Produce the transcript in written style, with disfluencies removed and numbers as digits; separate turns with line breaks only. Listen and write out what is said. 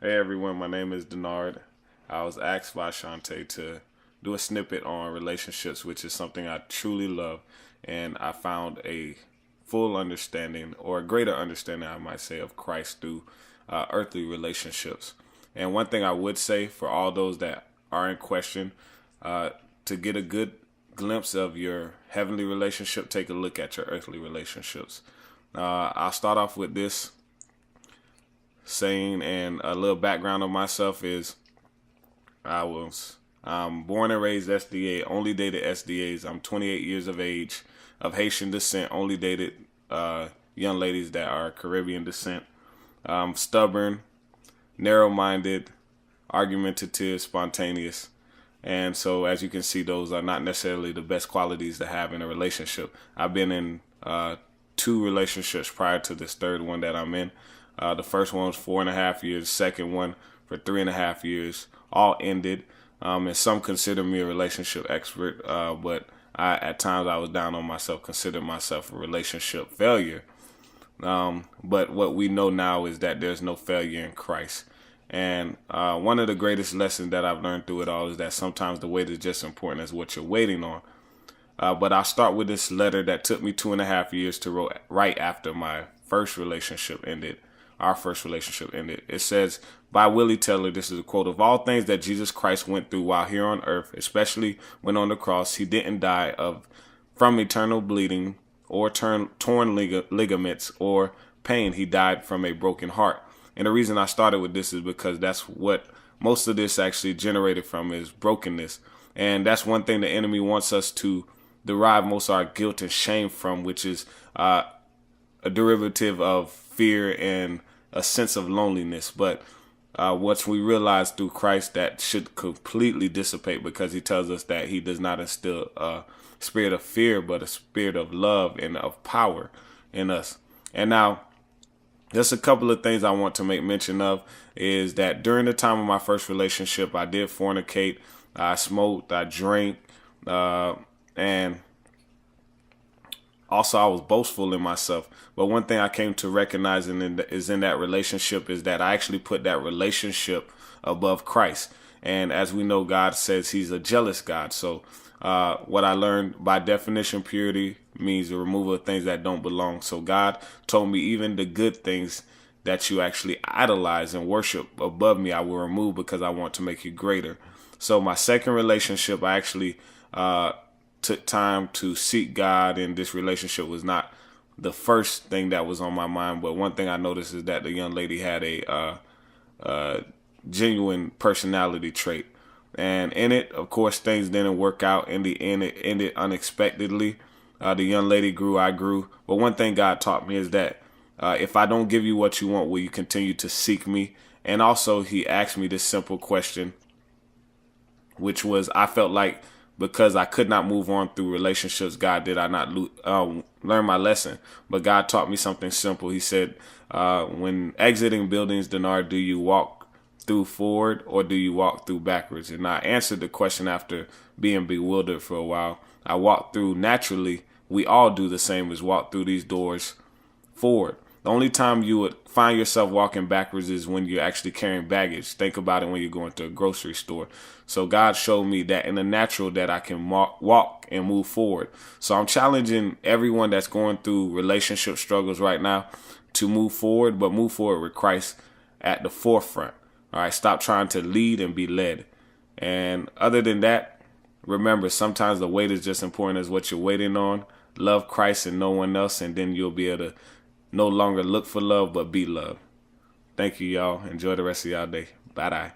Hey everyone, my name is Denard. I was asked by Shantae to do a snippet on relationships, which is something I truly love, and I found a full understanding, or a greater understanding, I might say, of Christ through earthly relationships. And one thing I would say for all those that are in question, uh, to get a good glimpse of your heavenly relationship, take a look at your earthly relationships. I'll start off with this saying, and a little background of myself is I was born and raised SDA, only dated SDAs. I'm 28 years of age, of Haitian descent, only dated young ladies that are Caribbean descent. Stubborn, narrow-minded, argumentative, spontaneous. And so, as you can see, those are not necessarily the best qualities to have in a relationship. I've been in two relationships prior to this third one that I'm in. The first one was 4.5 years. Second one for 3.5 years. All ended. And some consider me a relationship expert, but at times I was down on myself, considered myself a relationship failure. But what we know now is that there's no failure in Christ. And one of the greatest lessons that I've learned through it all is that sometimes the wait is just important as what you're waiting on. But I'll start with this letter that took me 2.5 years to write after my first relationship ended. Our first relationship ended. It says, by Willie Taylor, this is a quote: "Of all things that Jesus Christ went through while here on earth, especially when on the cross, he didn't die from eternal bleeding or torn ligaments or pain. He died from a broken heart." And the reason I started with this is because that's what most of this actually generated from, is brokenness. And that's one thing the enemy wants us to derive most of our guilt and shame from, which is a derivative of fear and a sense of loneliness. But once we realize through Christ, that should completely dissipate, because he tells us that he does not instill a spirit of fear, but a spirit of love and of power in us. And now, just a couple of things I want to make mention of is that during the time of my first relationship, I did fornicate, I smoked, I drank, and also I was boastful in myself. But one thing I came to recognize is in that relationship is that I actually put that relationship above Christ. And as we know, God says he's a jealous God. So what I learned, by definition, purity means the removal of things that don't belong. So God told me even the good things that you actually idolize and worship above me, I will remove, because I want to make you greater. So my second relationship, I actually took time to seek God, and this relationship was not the first thing that was on my mind. But one thing I noticed is that the young lady had a genuine personality trait. And in it, of course, things didn't work out. In the end, it ended unexpectedly. The young lady grew, I grew. But one thing God taught me is that if I don't give you what you want, will you continue to seek me? And also, he asked me this simple question, which was, I felt like because I could not move on through relationships, God, did I not learn my lesson? But God taught me something simple. He said, when exiting buildings, Denard, do you walk through forward or do you walk through backwards? And I answered the question after being bewildered for a while. I walked through naturally. We all do the same, as walk through these doors forward. The only time you would find yourself walking backwards is when you're actually carrying baggage. Think about it when you're going to a grocery store. So God showed me that in the natural that I can walk and move forward. So I'm challenging everyone that's going through relationship struggles right now to move forward, but move forward with Christ at the forefront. All right, stop trying to lead and be led. And other than that, remember, sometimes the wait is just important as what you're waiting on. Love Christ and no one else, and then you'll be able to no longer look for love, but be love. Thank you, y'all. Enjoy the rest of y'all day. Bye-bye.